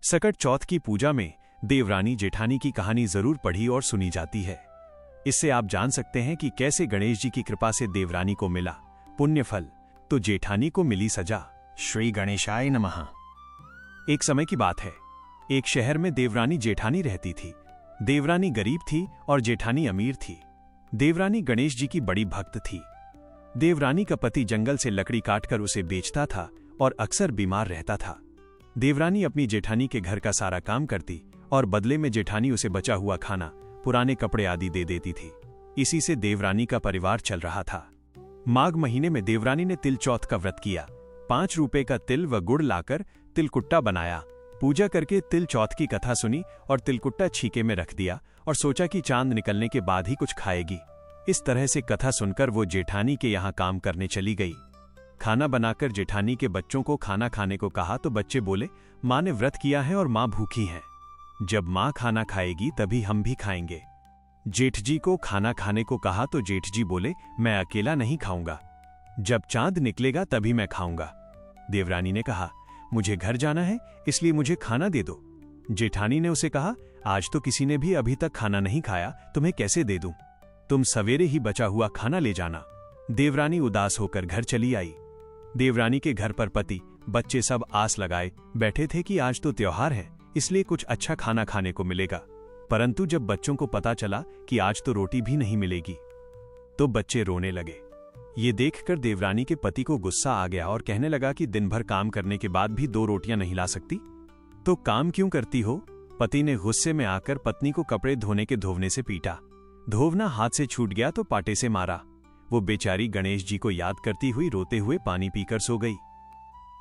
सकट चौथ की पूजा में देवरानी जेठानी की कहानी जरूर पढ़ी और सुनी जाती है। इससे आप जान सकते हैं कि कैसे गणेश जी की कृपा से देवरानी को मिला पुण्य फल, तो जेठानी को मिली सजा। श्री गणेशाय नमः। एक समय की बात है, एक शहर में देवरानी जेठानी रहती थी। देवरानी गरीब थी और जेठानी अमीर थी। देवरानी गणेश जी की बड़ी भक्त थी। देवरानी का पति जंगल से लकड़ी काटकर उसे बेचता था और अक्सर बीमार रहता था। देवरानी अपनी जेठानी के घर का सारा काम करती और बदले में जेठानी उसे बचा हुआ खाना, पुराने कपड़े आदि दे देती थी। इसी से देवरानी का परिवार चल रहा था। माघ महीने में देवरानी ने तिल चौथ का व्रत किया। 5 रुपए का तिल व गुड़ लाकर तिलकुट्टा बनाया। पूजा करके तिल चौथ की कथा सुनी और तिलकुट्टा छीके में रख दिया और सोचा कि चांद निकलने के बाद ही कुछ खाएगी। इस तरह से कथा सुनकर वो जेठानी के यहाँ काम करने चली गई। खाना बनाकर जेठानी के बच्चों को खाना खाने को कहा तो बच्चे बोले, माँ ने व्रत किया है और माँ भूखी है। जब माँ खाना खाएगी तभी हम भी खाएंगे। जेठ जी को खाना खाने को कहा तो जेठ जी बोले, मैं अकेला नहीं खाऊंगा, जब चांद निकलेगा तभी मैं खाऊंगा। देवरानी ने कहा, मुझे घर जाना है इसलिए मुझे खाना दे दो। जेठानी ने उसे कहा, आज तो किसी ने भी अभी तक खाना नहीं खाया, तुम्हें कैसे दे दूं? तुम सवेरे ही बचा हुआ खाना ले जाना। देवरानी उदास होकर घर चली आई। देवरानी के घर पर पति बच्चे सब आस लगाए बैठे थे कि आज तो त्योहार है, इसलिए कुछ अच्छा खाना खाने को मिलेगा। परंतु जब बच्चों को पता चला कि आज तो रोटी भी नहीं मिलेगी तो बच्चे रोने लगे। ये देखकर देवरानी के पति को गुस्सा आ गया और कहने लगा कि दिन भर काम करने के बाद भी 2 रोटियां नहीं ला सकती तो काम क्यों करती हो? पति ने गुस्से में आकर पत्नी को कपड़े धोने के धोवने से पीटा। धोवना हाथ से छूट गया तो पाटे से मारा। वो बेचारी गणेश जी को याद करती हुई रोते हुए पानी पीकर सो गई।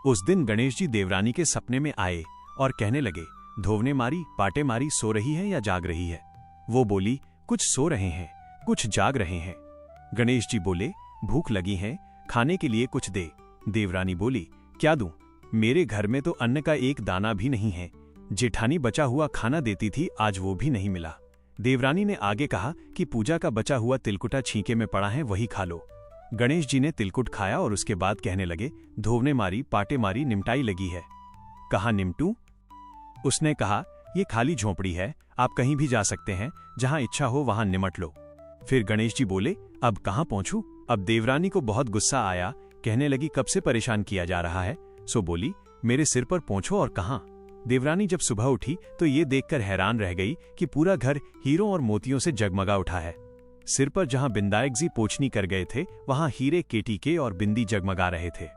उस दिन गणेश जी देवरानी के सपने में आए और कहने लगे, धोवने मारी, पाटे मारी, सो रही है या जाग रही है? वो बोली, कुछ सो रहे हैं, कुछ जाग रहे हैं। गणेश जी बोले, भूख लगी है, खाने के लिए कुछ दे। देवरानी बोली, क्या दूं? मेरे घर में तो अन्न का एक दाना भी नहीं है। जेठानी बचा हुआ खाना देती थी, आज वो भी नहीं मिला। देवरानी ने आगे कहा कि पूजा का बचा हुआ तिलकुटा छींके में पड़ा है, वही खा लो। गणेश जी ने तिलकुट खाया और उसके बाद कहने लगे, धोवने मारी, पाटे मारी, निमटाई लगी है। कहा निमटूं? उसने कहा, ये खाली झोंपड़ी है, आप कहीं भी जा सकते हैं, जहां इच्छा हो वहां निमट लो। फिर गणेश जी बोले, अब कहां पहुंचूं? अब देवरानी को बहुत गुस्सा आया, कहने लगी, कब से परेशान किया जा रहा है? सो बोली, मेरे सिर पर पहुंचो और कहां? देवरानी जब सुबह उठी तो ये देखकर हैरान रह गई कि पूरा घर हीरों और मोतियों से जगमगा उठा है। सिर पर जहां बिंदायक जी पोछनी कर गए थे वहां हीरे केटीके और बिंदी जगमगा रहे थे।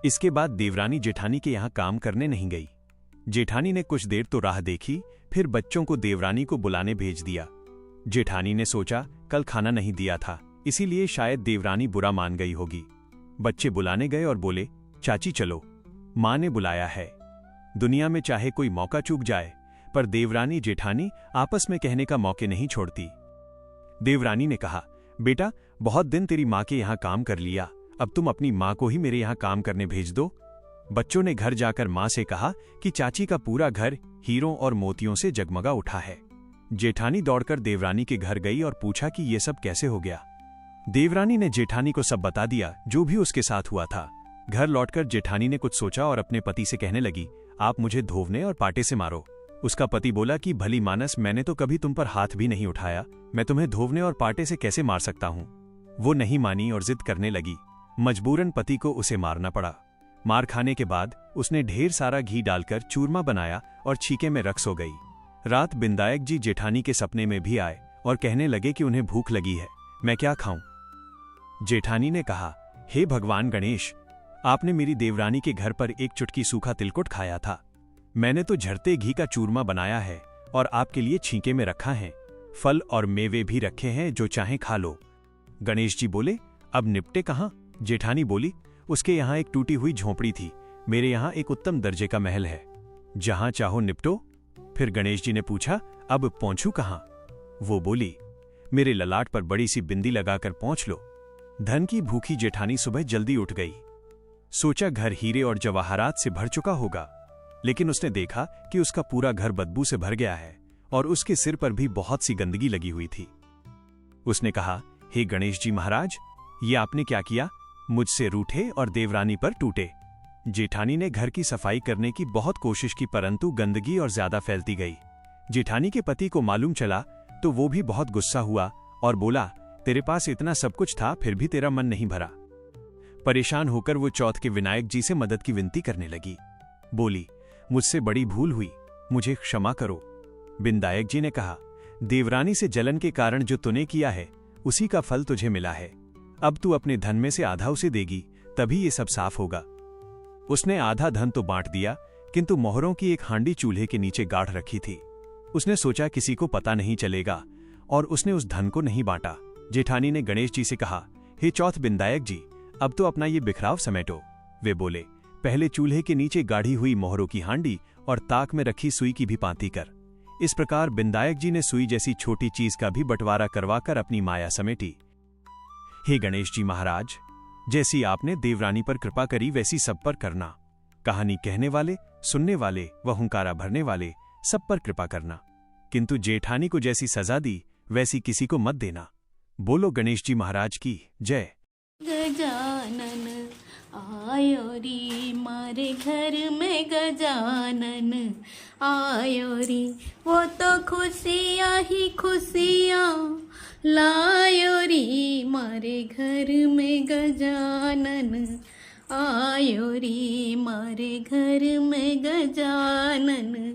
इसके बाद देवरानी जेठानी के यहां काम करने नहीं गई। जेठानी ने कुछ देर तो राह देखी, फिर बच्चों को देवरानी को बुलाने भेज दिया। जेठानी ने सोचा, कल खाना नहीं दिया था, इसीलिए शायद देवरानी बुरा मान गई होगी। बच्चे बुलाने गए और बोले, चाची चलो, मां ने बुलाया है। दुनिया में चाहे कोई मौका चूक जाए, पर देवरानी जेठानी आपस में कहने का मौके नहीं छोड़ती। देवरानी ने कहा, बेटा बहुत दिन तेरी माँ के यहाँ काम कर लिया, अब तुम अपनी माँ को ही मेरे यहाँ काम करने भेज दो। बच्चों ने घर जाकर माँ से कहा कि चाची का पूरा घर हीरों और मोतियों से जगमगा उठा है। जेठानी दौड़कर देवरानी के घर गई और पूछा कि ये सब कैसे हो गया। देवरानी ने जेठानी को सब बता दिया, जो भी उसके साथ हुआ था। घर लौटकर जेठानी ने कुछ सोचा और अपने पति से कहने लगी, आप मुझे धोवने और पाटे से मारो। उसका पति बोला कि भली मानस, मैंने तो कभी तुम पर हाथ भी नहीं उठाया, मैं तुम्हें धोवने और पाटे से कैसे मार सकता हूं? वो नहीं मानी और जिद करने लगी। मजबूरन पति को उसे मारना पड़ा। मार खाने के बाद उसने ढेर सारा घी डालकर चूरमा बनाया और छीके में रख सो गई। रात बिंदायक जी जेठानी के सपने में भी आए और कहने लगे कि उन्हें भूख लगी है, मैं क्या खाऊं? जेठानी ने कहा, हे भगवान गणेश, आपने मेरी देवरानी के घर पर एक चुटकी सूखा तिलकुट खाया था। मैंने तो झरते घी का चूरमा बनाया है और आपके लिए छींके में रखा है। फल और मेवे भी रखे हैं, जो चाहे खा लो। गणेश जी बोले, अब निपटे कहां? जेठानी बोली, उसके यहाँ एक टूटी हुई झोंपड़ी थी, मेरे यहाँ एक उत्तम दर्जे का महल है, जहां चाहो निपटो। फिर गणेश जी ने पूछा, अब पहुंचू कहां? वो बोली, मेरे ललाट पर बड़ी सी बिंदी लगाकर पहुंच लो। धन की भूखी जेठानी सुबह जल्दी उठ गई। सोचा घर हीरे और जवाहरात से भर चुका होगा, लेकिन उसने देखा कि उसका पूरा घर बदबू से भर गया है और उसके सिर पर भी बहुत सी गंदगी लगी हुई थी। उसने कहा, हे गणेश जी महाराज, ये आपने क्या किया? मुझसे रूठे और देवरानी पर टूटे। जेठानी ने घर की सफाई करने की बहुत कोशिश की, परंतु गंदगी और ज्यादा फैलती गई। जेठानी के पति को मालूम चला तो वो भी बहुत गुस्सा हुआ और बोला, तेरे पास इतना सब कुछ था फिर भी तेरा मन नहीं भरा। परेशान होकर वो चौथ के विनायक जी से मदद की विनती करने लगी। बोली, मुझसे बड़ी भूल हुई, मुझे क्षमा करो। विनायक जी ने कहा, देवरानी से जलन के कारण जो तूने किया है उसी का फल तुझे मिला है। अब तू अपने धन में से आधा उसे देगी, तभी ये सब साफ होगा। उसने आधा धन तो बांट दिया, किंतु मोहरों की एक हांडी चूल्हे के नीचे गाढ़ रखी थी। उसने सोचा किसी को पता नहीं चलेगा और उसने उस धन को नहीं बांटा। जेठानी ने गणेश जी से कहा, हे चौथ विनायक जी, अब तो अपना ये बिखराव समेटो। वे बोले, पहले चूल्हे के नीचे गाढ़ी हुई मोहरों की हांडी और ताक में रखी सुई की भी पांति कर। इस प्रकार विनायक जी ने सुई जैसी छोटी चीज का भी बंटवारा करवाकर अपनी माया समेटी। हे गणेश जी महाराज, जैसी आपने देवरानी पर कृपा करी वैसी सब पर करना। कहानी कहने वाले, सुनने वाले व हुंकारा भरने वाले सब पर कृपा करना, किंतु जेठानी को जैसी सजा दी वैसी किसी को मत देना। बोलो गणेश जी महाराज की जय। गजानन आयो री मारे घर में, गजानन आयो री, वो तो खुशियाँ ही खुशियाँ लायो री मारे घर में, गजानन आयो री मारे घर में, गजानन।